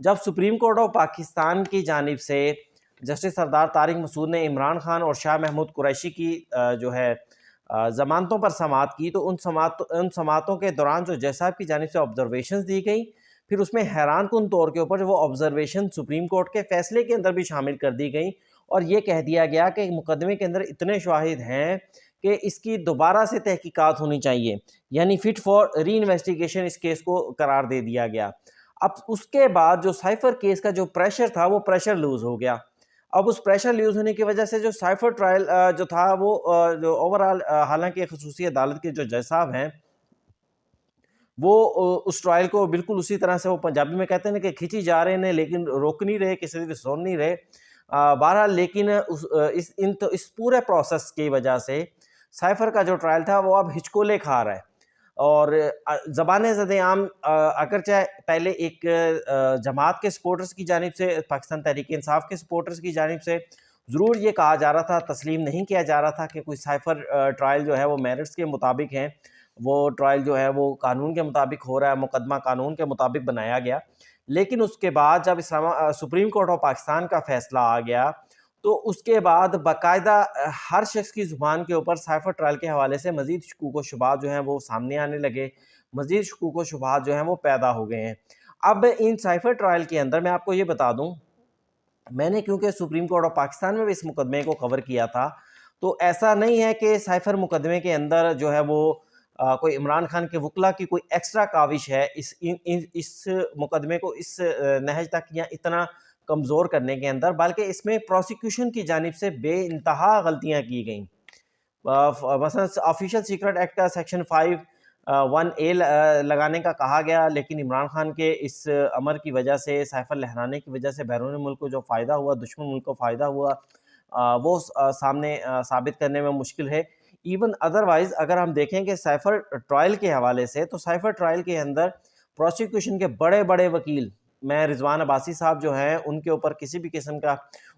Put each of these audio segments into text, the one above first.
جب supreme court of Pakistan کی جانب سے جسٹس سردار طارق مسعود نے عمران خان اور شاہ محمود قریشی کی جو ہے ضمانتوں پر سماعت کی، تو ان سماعتوں کے دوران جو جج صاحب کی جانب سے آبزرویشنز دی گئی، پھر اس میں حیران کن طور کے اوپر وہ آبزرویشن سپریم کورٹ کے فیصلے کے اندر بھی شامل کر دی گئیں، اور یہ کہہ دیا گیا کہ مقدمے کے اندر اتنے شواہد ہیں کہ اس کی دوبارہ سے تحقیقات ہونی چاہیے، یعنی فٹ فار ری انویسٹیگیشن اس کیس کو قرار دے دیا گیا۔ اب اس کے بعد جو سائفر کیس کا جو پریشر تھا وہ پریشر لوز ہو گیا۔ اب اس پریشر لوز ہونے کی وجہ سے جو سائفر ٹرائل جو تھا وہ جو اوورال، حالانکہ خصوصی عدالت کے جو جج صاحب ہیں وہ اس ٹرائل کو بالکل اسی طرح سے، وہ پنجابی میں کہتے ہیں کہ کھینچی جا رہے ہیں لیکن روک نہیں رہے، کسی بھی سن نہیں رہے، بہرحال لیکن اس پورے پروسیس کی وجہ سے سائفر کا جو ٹرائل تھا وہ اب ہچکولے کھا رہا ہے۔ اور زبان زد عام اگرچہ پہلے ایک جماعت کے سپورٹرز کی جانب سے، پاکستان تحریک انصاف کے سپورٹرز کی جانب سے ضرور یہ کہا جا رہا تھا، تسلیم نہیں کیا جا رہا تھا کہ کوئی سائفر ٹرائل جو ہے وہ میرٹس کے مطابق ہیں، وہ ٹرائل جو ہے وہ قانون کے مطابق ہو رہا ہے، مقدمہ قانون کے مطابق بنایا گیا۔ لیکن اس کے بعد جب سپریم کورٹ آف پاکستان کا فیصلہ آ گیا تو اس کے بعد باقاعدہ ہر شخص کی زبان کے اوپر سائفر ٹرائل کے حوالے سے مزید شکوک و شبہات جو ہیں وہ سامنے آنے لگے، مزید شکوک و شبہات جو ہیں وہ پیدا ہو گئے ہیں۔ اب ان سائفر ٹرائل کے اندر میں آپ کو یہ بتا دوں، میں نے کیونکہ سپریم کورٹ آف پاکستان میں بھی اس مقدمے کو کور کیا تھا، تو ایسا نہیں ہے کہ سائفر مقدمے کے اندر جو ہے وہ کوئی عمران خان کے وکلا کی کوئی ایکسٹرا کاوش ہے اس مقدمے کو اس نہج تک یا اتنا کمزور کرنے کے اندر، بلکہ اس میں پروسیکیوشن کی جانب سے بے انتہا غلطیاں کی گئیں۔ مثلا آفیشل سیکرٹ ایکٹ کا سیکشن 5(1)(a) لگانے کا کہا گیا، لیکن عمران خان کے اس امر کی وجہ سے، سائفر لہرانے کی وجہ سے بیرون ملک کو جو فائدہ ہوا، دشمن ملک کو فائدہ ہوا، وہ سامنے ثابت کرنے میں مشکل ہے۔ ایون ادروائز اگر ہم دیکھیں کہ سائفر ٹرائل کے حوالے سے، تو سائفر ٹرائل کے اندر پروسیکیوشن کے بڑے بڑے وکیل، میں رضوان عباسی صاحب جو ہیں ان کے اوپر کسی بھی قسم کا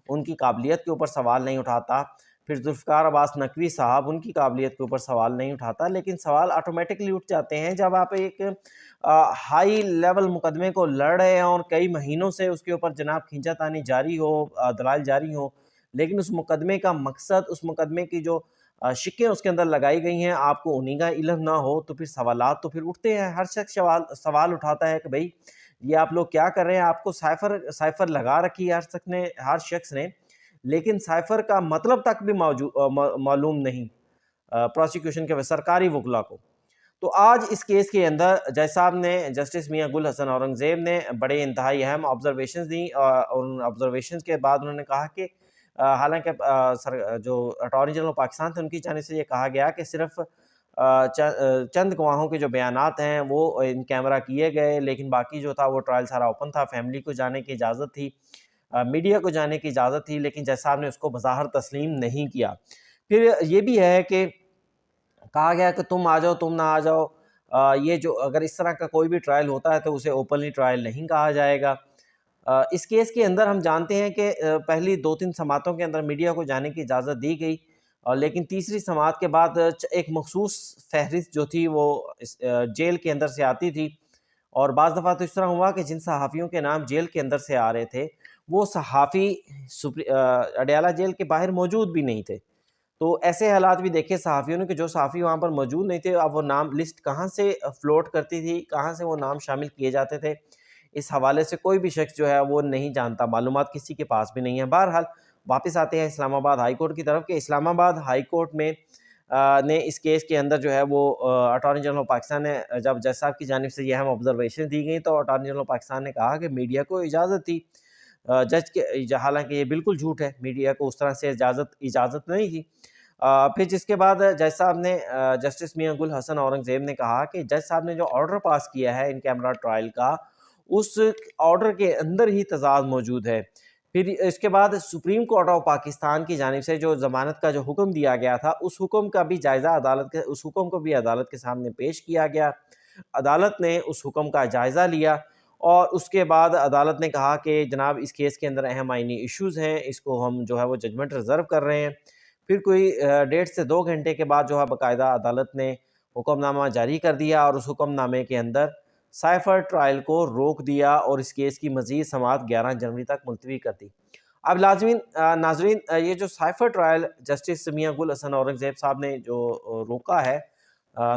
ان کی قابلیت کے اوپر سوال نہیں اٹھاتا، پھر ذوالفقار عباس نقوی صاحب ان کی قابلیت کے اوپر سوال نہیں اٹھاتا، لیکن سوال آٹومیٹکلی اٹھ جاتے ہیں جب آپ ایک ہائی لیول مقدمے کو لڑ رہے ہیں اور کئی مہینوں سے اس کے اوپر جناب کھینچا تانی جاری ہو، دلائل جاری ہو، لیکن اس مقدمے کا مقصد، اس مقدمے کی جو شکیں اس کے اندر لگائی گئی ہیں آپ کو انہی کا علم نہ ہو، تو پھر سوالات تو پھر اٹھتے ہیں، ہر شخص سوال اٹھاتا ہے کہ بھئی یہ آپ لوگ کیا کر رہے ہیں، آپ کو سائفر لگا رکھی ہے ہر شخص نے، لیکن سائفر کا مطلب تک بھی معلوم نہیں پروسیکیوشن کے سرکاری وکلا کو۔ تو آج اس کیس کے اندر جج صاحب نے، جسٹس میاں گل حسن اورنگزیب نے بڑے انتہائی اہم آبزرویشنز دیں، اور ان آبزرویشنز کے بعد انہوں نے کہا کہ حالانکہ جو اٹارنی جنرل پاکستان تھے ان کی جانب سے یہ کہا گیا کہ صرف چند گواہوں کے جو بیانات ہیں وہ ان کیمرہ کیے گئے، لیکن باقی جو تھا وہ ٹرائل سارا اوپن تھا، فیملی کو جانے کی اجازت تھی، میڈیا کو جانے کی اجازت تھی، لیکن جج صاحب نے اس کو بظاہر تسلیم نہیں کیا۔ پھر یہ بھی ہے کہ کہا گیا کہ تم آ جاؤ تم نہ آ جاؤ، یہ جو اگر اس طرح کا کوئی بھی ٹرائل ہوتا ہے تو اسے اوپنلی ٹرائل نہیں کہا جائے گا۔ اس کیس کے اندر ہم جانتے ہیں کہ پہلی 2-3 سماعتوں کے اندر میڈیا کو جانے کی اجازت دی گئی، لیکن تیسری سماعت کے بعد ایک مخصوص فہرست جو تھی وہ جیل کے اندر سے آتی تھی، اور بعض دفعہ تو اس طرح ہوا کہ جن صحافیوں کے نام جیل کے اندر سے آ رہے تھے وہ صحافی اڈیالہ جیل کے باہر موجود بھی نہیں تھے۔ تو ایسے حالات بھی دیکھے صحافیوں نے کہ جو صحافی وہاں پر موجود نہیں تھے، اب وہ نام لسٹ کہاں سے فلوٹ کرتی تھی، کہاں سے وہ نام شامل کیے جاتے تھے، اس حوالے سے کوئی بھی شخص جو ہے وہ نہیں جانتا، معلومات کسی کے پاس بھی نہیں ہے۔ بہرحال واپس آتے ہیں اسلام آباد ہائی کورٹ کی طرف کہ اسلام آباد ہائی کورٹ میں نے اس کیس کے اندر جو ہے وہ اٹارنی جنرل پاکستان نے، جب جج صاحب کی جانب سے یہ اہم آبزرویشن دی گئی تو اٹارنی جنرل پاکستان نے کہا کہ میڈیا کو اجازت تھی جج کے، حالانکہ یہ بالکل جھوٹ ہے، میڈیا کو اس طرح سے اجازت نہیں تھی۔ پھر جس کے بعد جج صاحب نے، جسٹس میاں گل حسن اورنگزیب نے کہا کہ جج صاحب نے جو آرڈر پاس کیا ہے ان کیمرہ ٹرائل کا، اس آرڈر کے اندر ہی تضاد موجود ہے۔ پھر اس کے بعد سپریم کورٹ آف پاکستان کی جانب سے جو ضمانت کا جو حکم دیا گیا تھا، اس حکم کا بھی جائزہ اس حکم کو بھی عدالت کے سامنے پیش کیا گیا، عدالت نے اس حکم کا جائزہ لیا، اور اس کے بعد عدالت نے کہا کہ جناب اس کیس کے اندر اہم آئینی ایشوز ہیں، اس کو ہم جو ہے وہ ججمنٹ ریزرو کر رہے ہیں۔ پھر کوئی 1.5 سے 2 گھنٹے کے بعد جو ہے باقاعدہ عدالت نے حکم نامہ جاری کر دیا، اور اس حکم نامے کے اندر سائفر ٹرائل کو روک دیا اور اس کیس کی مزید سماعت 11 جنوری تک ملتوی کر دی۔ اب ناظرین یہ جو سائفر ٹرائل جسٹس میاں گل حسن اورنگزیب صاحب نے جو روکا ہے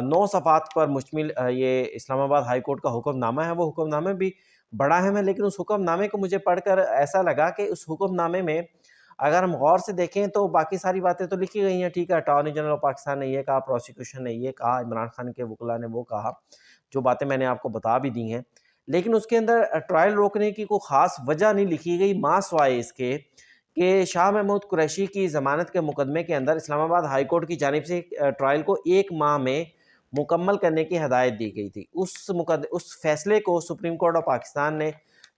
9 صفحات پر مشتمل یہ اسلام آباد ہائی کورٹ کا حکم نامہ ہے، وہ حکم نامے بھی بڑا اہم ہے، لیکن اس حکم نامے کو مجھے پڑھ کر ایسا لگا کہ اس حکم نامے میں اگر ہم غور سے دیکھیں تو باقی ساری باتیں تو لکھی گئی ہیں، ٹھیک ہے، اٹارنی جنرل آف پاکستان نے یہ کہا، پروسیکیوشن نے یہ کہا، عمران خان کے وکلاء نے وہ کہا، جو باتیں میں نے آپ کو بتا بھی دی ہیں، لیکن اس کے اندر ٹرائل روکنے کی کوئی خاص وجہ نہیں لکھی گئی ماں سوائے اس کے کہ شاہ محمود قریشی کی ضمانت کے مقدمے کے اندر اسلام آباد ہائی کورٹ کی جانب سے ٹرائل کو 1 ماہ میں مکمل کرنے کی ہدایت دی گئی تھی۔ اس فیصلے کو سپریم کورٹ آف پاکستان نے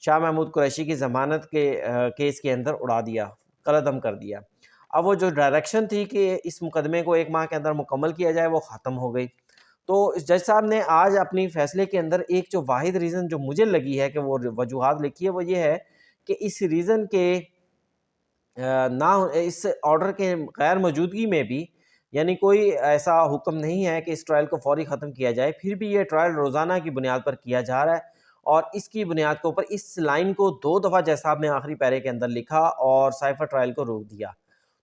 شاہ محمود قریشی کی ضمانت کے کیس کے اندر اڑا دیا، قلعدم کر دیا۔ اب وہ جو ڈائریکشن تھی کہ اس مقدمے کو 1 ماہ کے اندر مکمل کیا جائے وہ ختم ہو گئی۔ تو جج صاحب نے آج اپنی فیصلے کے اندر ایک جو واحد ریزن جو مجھے لگی ہے کہ وہ وجوہات لکھی ہے وہ یہ ہے کہ اس ریزن کے نہ اس آرڈر کے غیر موجودگی میں بھی، یعنی کوئی ایسا حکم نہیں ہے کہ اس ٹرائل کو فوری ختم کیا جائے، پھر بھی یہ ٹرائل روزانہ کی بنیاد پر کیا جا رہا ہے، اور اس کی بنیاد کے اوپر اس لائن کو 2 دفعہ جج صاحب نے آخری پیرے کے اندر لکھا اور سائفر ٹرائل کو روک دیا۔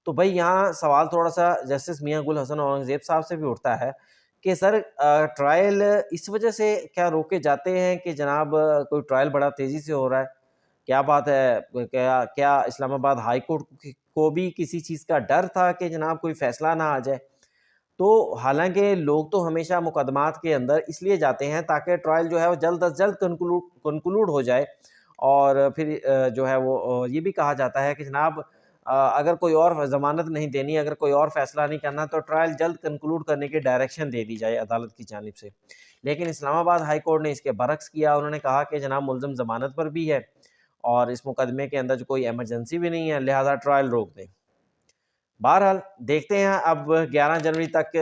تو بھائی یہاں سوال تھوڑا سا جسٹس میاں گل حسن اورنگزیب صاحب سے بھی اٹھتا ہے کہ سر ٹرائل اس وجہ سے کیا روکے جاتے ہیں کہ جناب کوئی ٹرائل بڑا تیزی سے ہو رہا ہے؟ کیا بات ہے، کیا اسلام آباد ہائی کورٹ کو بھی کسی چیز کا ڈر تھا کہ جناب کوئی فیصلہ نہ آ جائے؟ تو حالانکہ لوگ تو ہمیشہ مقدمات کے اندر اس لیے جاتے ہیں تاکہ ٹرائل جو ہے وہ جلد از جلد کنکلوڈ ہو جائے، اور پھر جو ہے وہ یہ بھی کہا جاتا ہے کہ جناب اگر کوئی اور ضمانت نہیں دینی، اگر کوئی اور فیصلہ نہیں کرنا تو ٹرائل جلد کنکلوڈ کرنے کی ڈائریکشن دے دی جائے عدالت کی جانب سے۔ لیکن اسلام آباد ہائی کورٹ نے اس کے برعکس کیا، انہوں نے کہا کہ جناب ملزم ضمانت پر بھی ہے اور اس مقدمے کے اندر جو کوئی ایمرجنسی بھی نہیں ہے، لہذا ٹرائل روک دیں۔ بہرحال دیکھتے ہیں اب 11 جنوری تک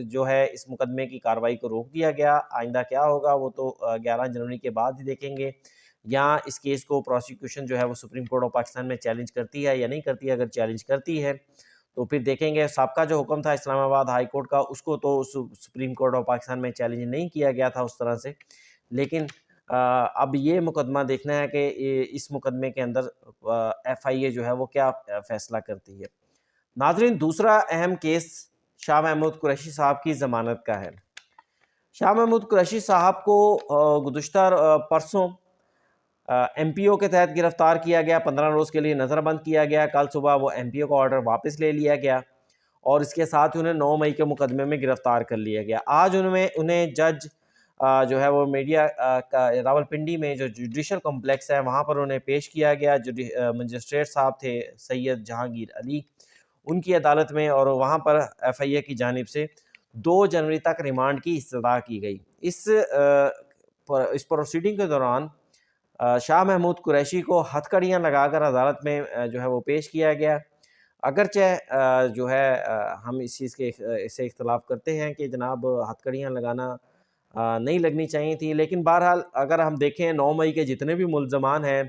جو ہے اس مقدمے کی کارروائی کو روک دیا گیا، آئندہ کیا ہوگا وہ تو 11 جنوری کے بعد ہی دیکھیں گے، یا اس کیس کو پروسیکیوشن جو ہے وہ سپریم کورٹ آف پاکستان میں چیلنج کرتی ہے یا نہیں کرتی ہے۔ اگر چیلنج کرتی ہے تو پھر دیکھیں گے، سابقہ جو حکم تھا اسلام آباد ہائی کورٹ کا اس کو تو سپریم کورٹ آف پاکستان میں چیلنج نہیں کیا گیا تھا اس طرح سے، لیکن اب یہ مقدمہ دیکھنا ہے کہ اس مقدمے کے اندر ایف آئی اے جو ہے وہ کیا فیصلہ کرتی ہے۔ ناظرین دوسرا اہم کیس شاہ محمود قریشی صاحب کی ضمانت کا ہے۔ شاہ محمود قریشی صاحب کو گزشتہ پرسوں ایم پی او کے تحت گرفتار کیا گیا، 15 روز کے لیے نظر بند کیا گیا، کل صبح وہ ایم پی او کا آرڈر واپس لے لیا گیا اور اس کے ساتھ انہیں 9 مئی کے مقدمے میں گرفتار کر لیا گیا۔ آج انہیں جج جو ہے وہ میڈیا کا راولپنڈی میں جو جوڈیشل کمپلیکس ہے وہاں پر انہیں پیش کیا گیا۔ مجسٹریٹ صاحب تھے سید جہانگیر علی، ان کی عدالت میں، اور وہاں پر ایف آئی اے کی جانب سے 2 جنوری تک ریمانڈ کی استدعا کی گئی۔ اس پروسیڈنگ کے دوران شاہ محمود قریشی کو ہتھ کڑیاں لگا کر عدالت میں جو ہے وہ پیش کیا گیا۔ اگرچہ جو ہے ہم اس چیز کے سے اختلاف کرتے ہیں کہ جناب ہتھ کڑیاں لگانا نہیں لگنی چاہیے تھی، لیکن بہرحال اگر ہم دیکھیں 9 مئی کے جتنے بھی ملزمان ہیں،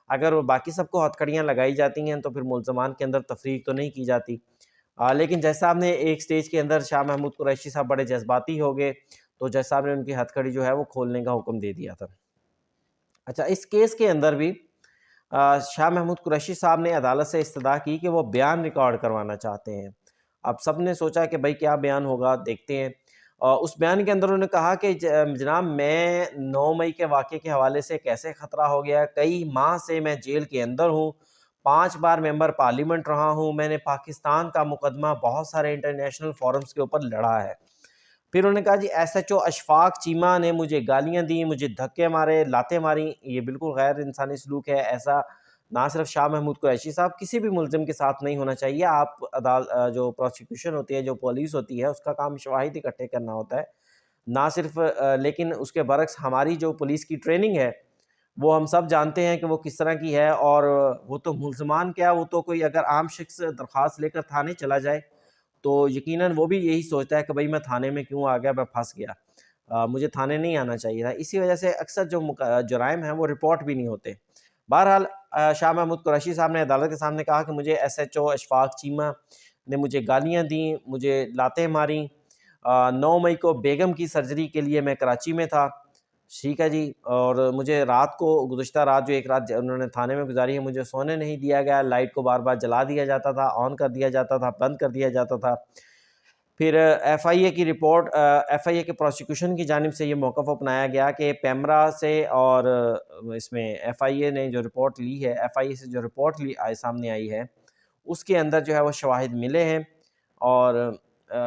اگر باقی سب کو ہتھ کڑیاں لگائی جاتی ہیں تو پھر ملزمان کے اندر تفریق تو نہیں کی جاتی، لیکن جج صاحب نے ایک سٹیج کے اندر شاہ محمود قریشی صاحب بڑے جذباتی ہو گئے تو جج صاحب نے ان کی ہتھ کڑی جو ہے وہ کھولنے کا حکم دے دیا تھا۔ اچھا، اس کیس کے اندر بھی شاہ محمود قریشی صاحب نے عدالت سے استدعا کی کہ وہ بیان ریکارڈ کروانا چاہتے ہیں۔ اب سب نے سوچا کہ بھائی کیا بیان ہوگا، دیکھتے ہیں۔ اس بیان کے اندر انہوں نے کہا کہ جناب میں 9 مئی کے واقعے کے حوالے سے کیسے خطرہ ہو گیا، کئی ماہ سے میں جیل کے اندر ہوں، 5 بار ممبر پارلیمنٹ رہا ہوں، میں نے پاکستان کا مقدمہ بہت سارے انٹرنیشنل فورمز کے اوپر لڑا ہے۔ پھر انہوں نے کہا جی S H O Ashfaq Cheema نے مجھے گالیاں دیں، مجھے دھکے مارے، لاتیں ماری، یہ بالکل غیر انسانی سلوک ہے، ایسا نہ صرف شاہ محمود قریشی صاحب، کسی بھی ملزم کے ساتھ نہیں ہونا چاہیے۔ آپ جو پروسیکیوشن ہوتی ہے، جو پولیس ہوتی ہے، اس کا کام شواہد اکٹھے کرنا ہوتا ہے، نہ صرف لیکن اس کے برعکس ہماری جو پولیس کی ٹریننگ ہے وہ ہم سب جانتے ہیں کہ وہ کس طرح کی ہے، اور وہ تو ملزمان کیا، وہ تو کوئی اگر عام شخص درخواست لے کر تھانے چلا جائے تو یقیناً وہ بھی یہی سوچتا ہے کہ بھائی میں تھانے میں کیوں آ گیا، میں پھنس گیا، مجھے تھانے نہیں آنا چاہیے تھا۔ اسی وجہ سے اکثر جو جرائم ہیں وہ رپورٹ بھی نہیں ہوتے۔ بہرحال شاہ محمود قریشی صاحب نے عدالت کے سامنے کہا کہ مجھے S H O Ashfaq Cheema نے مجھے گالیاں دیں، مجھے لاتیں ماریں، 9 مئی کو بیگم کی سرجری کے لیے میں کراچی میں تھا، ٹھیک ہے جی. اور مجھے رات کو گزشتہ رات جو ایک رات انہوں نے تھانے میں گزاری ہے، مجھے سونے نہیں دیا گیا. لائٹ کو بار بار جلا دیا جاتا تھا، آن کر دیا جاتا تھا، بند کر دیا جاتا تھا. پھر ایف آئی اے کی رپورٹ، ایف آئی اے کے پروسیکیوشن کی جانب سے یہ موقف اپنایا گیا کہ پیمرا سے اور اس میں ایف آئی اے نے جو رپورٹ لی ہے، ایف آئی اے سے جو رپورٹ سامنے آئی ہے، اس کے اندر جو ہے وہ شواہد ملے ہیں، اور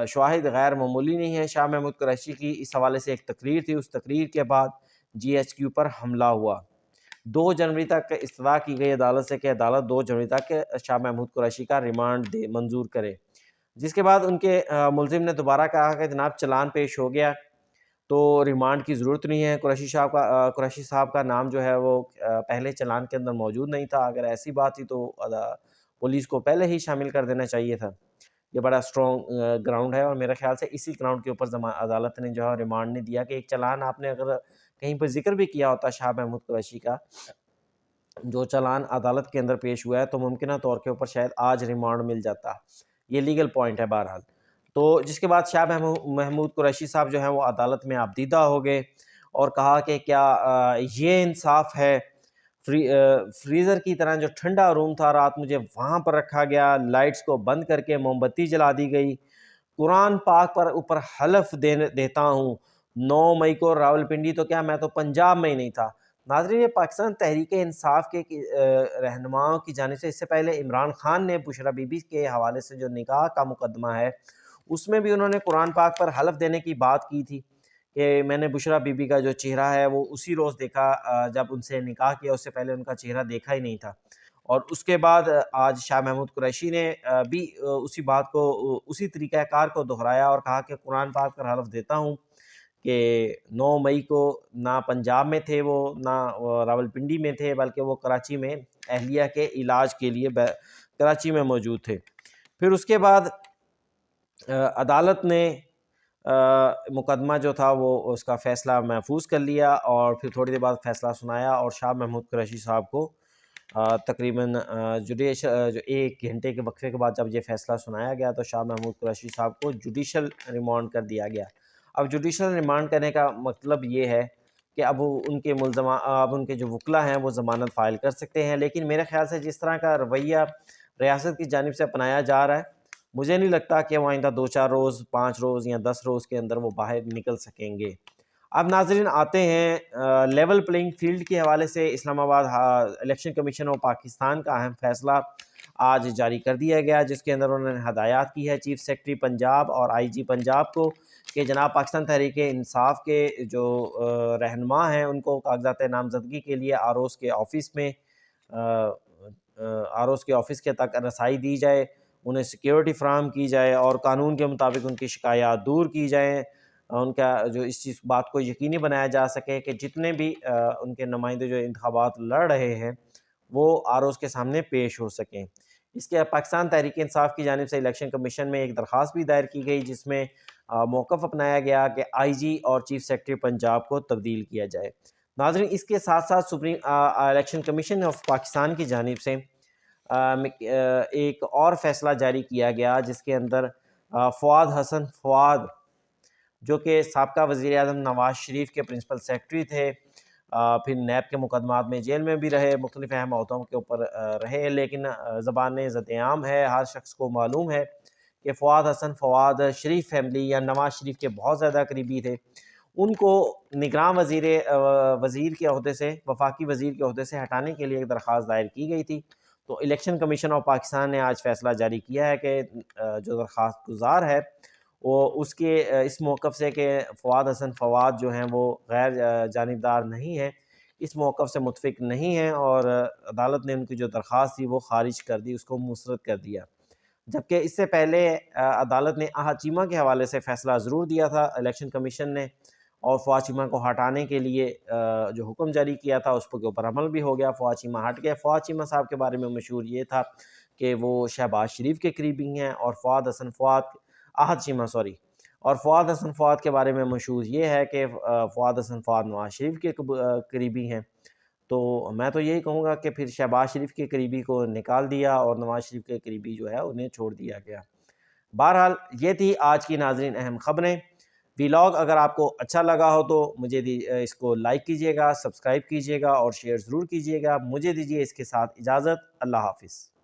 شواہد غیر معمولی نہیں ہے. شاہ محمود قریشی کی اس حوالے سے ایک تقریر تھی، اس تقریر کے بعد جی ایچ کیو پر حملہ ہوا. 2 جنوری تک استدعا کی گئی عدالت سے کہ عدالت 2 جنوری تک شاہ محمود قریشی کا ریمانڈ منظور کرے، جس کے بعد ان کے ملزم نے دوبارہ کہا کہ جناب چلان پیش ہو گیا تو ریمانڈ کی ضرورت نہیں ہے. قریشی صاحب کا نام جو ہے وہ پہلے چلان کے اندر موجود نہیں تھا. اگر ایسی بات تھی تو پولیس کو پہلے ہی شامل کر دینا چاہیے تھا. یہ بڑا اسٹرانگ گراؤنڈ ہے، اور میرے خیال سے اسی گراؤنڈ کے اوپر عدالت نے جو ہے ریمانڈ نہیں دیا کہ ایک چلان آپ نے اگر کہیں پر ذکر بھی کیا ہوتا شاہ محمود قریشی کا، جو چلان عدالت کے اندر پیش ہوا ہے، تو ممکنہ طور کے اوپر شاید آج ریمانڈ مل جاتا. یہ لیگل پوائنٹ ہے بہرحال. تو جس کے بعد شاہ محمود قریشی صاحب جو ہیں وہ عدالت میں آبدیدہ ہو گئے اور کہا کہ کیا یہ انصاف ہے؟ فریزر کی طرح جو ٹھنڈا روم تھا، رات مجھے وہاں پر رکھا گیا، لائٹس کو بند کر کے موم بتی جلا دی گئی، قرآن پاک پر اوپر حلف دیتا ہوں 9 مئی کو راولپنڈی، تو کیا میں تو پنجاب میں ہی نہیں تھا. ناظرین، یہ پاکستان تحریک انصاف کے رہنماؤں کی جانب سے اس سے پہلے عمران خان نے بشرا بی بی کے حوالے سے جو نکاح کا مقدمہ ہے، اس میں بھی انہوں نے قرآن پاک پر حلف دینے کی بات کی تھی کہ میں نے بشرا بی بی کا جو چہرہ ہے وہ اسی روز دیکھا جب ان سے نکاح کیا، اس سے پہلے ان کا چہرہ دیکھا ہی نہیں تھا. اور اس کے بعد آج شاہ محمود قریشی نے بھی اسی بات کو، اسی طریقہ کار کو دہرایا اور کہا کہ قرآن پاک پر حلف دیتا ہوں کہ 9 مئی کو نہ پنجاب میں تھے وہ، نہ راولپنڈی میں تھے، بلکہ وہ کراچی میں اہلیہ کے علاج کے لیے کراچی میں موجود تھے. پھر اس کے بعد عدالت نے مقدمہ جو تھا وہ اس کا فیصلہ محفوظ کر لیا، اور پھر تھوڑی دیر بعد فیصلہ سنایا، اور شاہ محمود قریشی صاحب کو تقریباً جو 1 گھنٹے کے وقفے کے بعد جب یہ فیصلہ سنایا گیا تو شاہ محمود قریشی صاحب کو جوڈیشل ریمانڈ کر دیا گیا. اب جوڈیشل ریمانڈ کرنے کا مطلب یہ ہے کہ اب ان کے اب ان کے جو وکلا ہیں وہ ضمانت فائل کر سکتے ہیں. لیکن میرے خیال سے جس طرح کا رویہ ریاست کی جانب سے اپنایا جا رہا ہے، مجھے نہیں لگتا کہ وہ آئندہ 2-4 روز، 5 روز یا 10 روز کے اندر وہ باہر نکل سکیں گے. اب ناظرین آتے ہیں لیول پلینگ فیلڈ کے حوالے سے. اسلام آباد الیکشن کمیشن آف پاکستان کا اہم فیصلہ آج جاری کر دیا گیا، جس کے اندر انہوں نے ہدایات کی ہے چیف سیکرٹری پنجاب اور آئی جی پنجاب کو کہ جناب پاکستان تحریک انصاف کے جو رہنما ہیں ان کو کاغذات نامزدگی کے لیے آر اوز کے آفس کے تک رسائی دی جائے، انہیں سیکیورٹی فراہم کی جائے، اور قانون کے مطابق ان کی شکایات دور کی جائیں. ان کا جو اس چیز بات کو یقینی بنایا جا سکے کہ جتنے بھی ان کے نمائندے جو انتخابات لڑ رہے ہیں وہ آر اوز کے سامنے پیش ہو سکیں. اس کے پاکستان تحریک انصاف کی جانب سے الیکشن کمیشن میں ایک درخواست بھی دائر کی گئی، جس میں موقف اپنایا گیا کہ آئی جی اور چیف سیکرٹری پنجاب کو تبدیل کیا جائے. ناظرین، اس کے ساتھ ساتھ الیکشن کمیشن آف پاکستان کی جانب سے ایک اور فیصلہ جاری کیا گیا، جس کے اندر فواد حسن جو کہ سابقہ وزیر اعظم نواز شریف کے پرنسپل سیکرٹری تھے، پھر نیب کے مقدمات میں جیل میں بھی رہے، مختلف اہم عہدوں کے اوپر رہے، لیکن زبان ذات عام ہے، ہر شخص کو معلوم ہے کہ فواد شریف فیملی یا نواز شریف کے بہت زیادہ قریبی تھے. ان کو نگراں وزیر کے عہدے سے، وفاقی وزیر کے عہدے سے ہٹانے کے لیے ایک درخواست دائر کی گئی تھی. تو الیکشن کمیشن آف پاکستان نے آج فیصلہ جاری کیا ہے کہ جو درخواست گزار ہے وہ اس کے اس موقف سے کہ فواد جو ہیں وہ غیر جانبدار نہیں ہیں، اس موقف سے متفق نہیں ہیں، اور عدالت نے ان کی جو درخواست تھی وہ خارج کر دی، اس کو مسترد کر دیا. جبکہ اس سے پہلے عدالت نے احد چیمہ کے حوالے سے فیصلہ ضرور دیا تھا الیکشن کمیشن نے، اور فواد چیمہ کو ہٹانے کے لیے جو حکم جاری کیا تھا اس کے اوپر عمل بھی ہو گیا. فواد چیمہ ہٹ گئے. فواد چیمہ صاحب کے بارے میں مشہور یہ تھا کہ وہ شہباز شریف کے قریبی ہیں، اور فواد حسن فواد کے بارے میں مشہور یہ ہے کہ فواد حسن فواد نواز شریف کے قریبی ہیں. تو میں تو یہی کہوں گا کہ پھر شہباز شریف کے قریبی کو نکال دیا اور نواز شریف کے قریبی جو ہے انہیں چھوڑ دیا گیا. بہرحال یہ تھی آج کی ناظرین اہم خبریں. ولاگ اگر آپ کو اچھا لگا ہو تو مجھے اس کو لائک کیجیے گا، سبسکرائب کیجیے گا اور شیئر ضرور کیجیے گا۔ مجھے دیجیے اس کے ساتھ اجازت، اللہ حافظ۔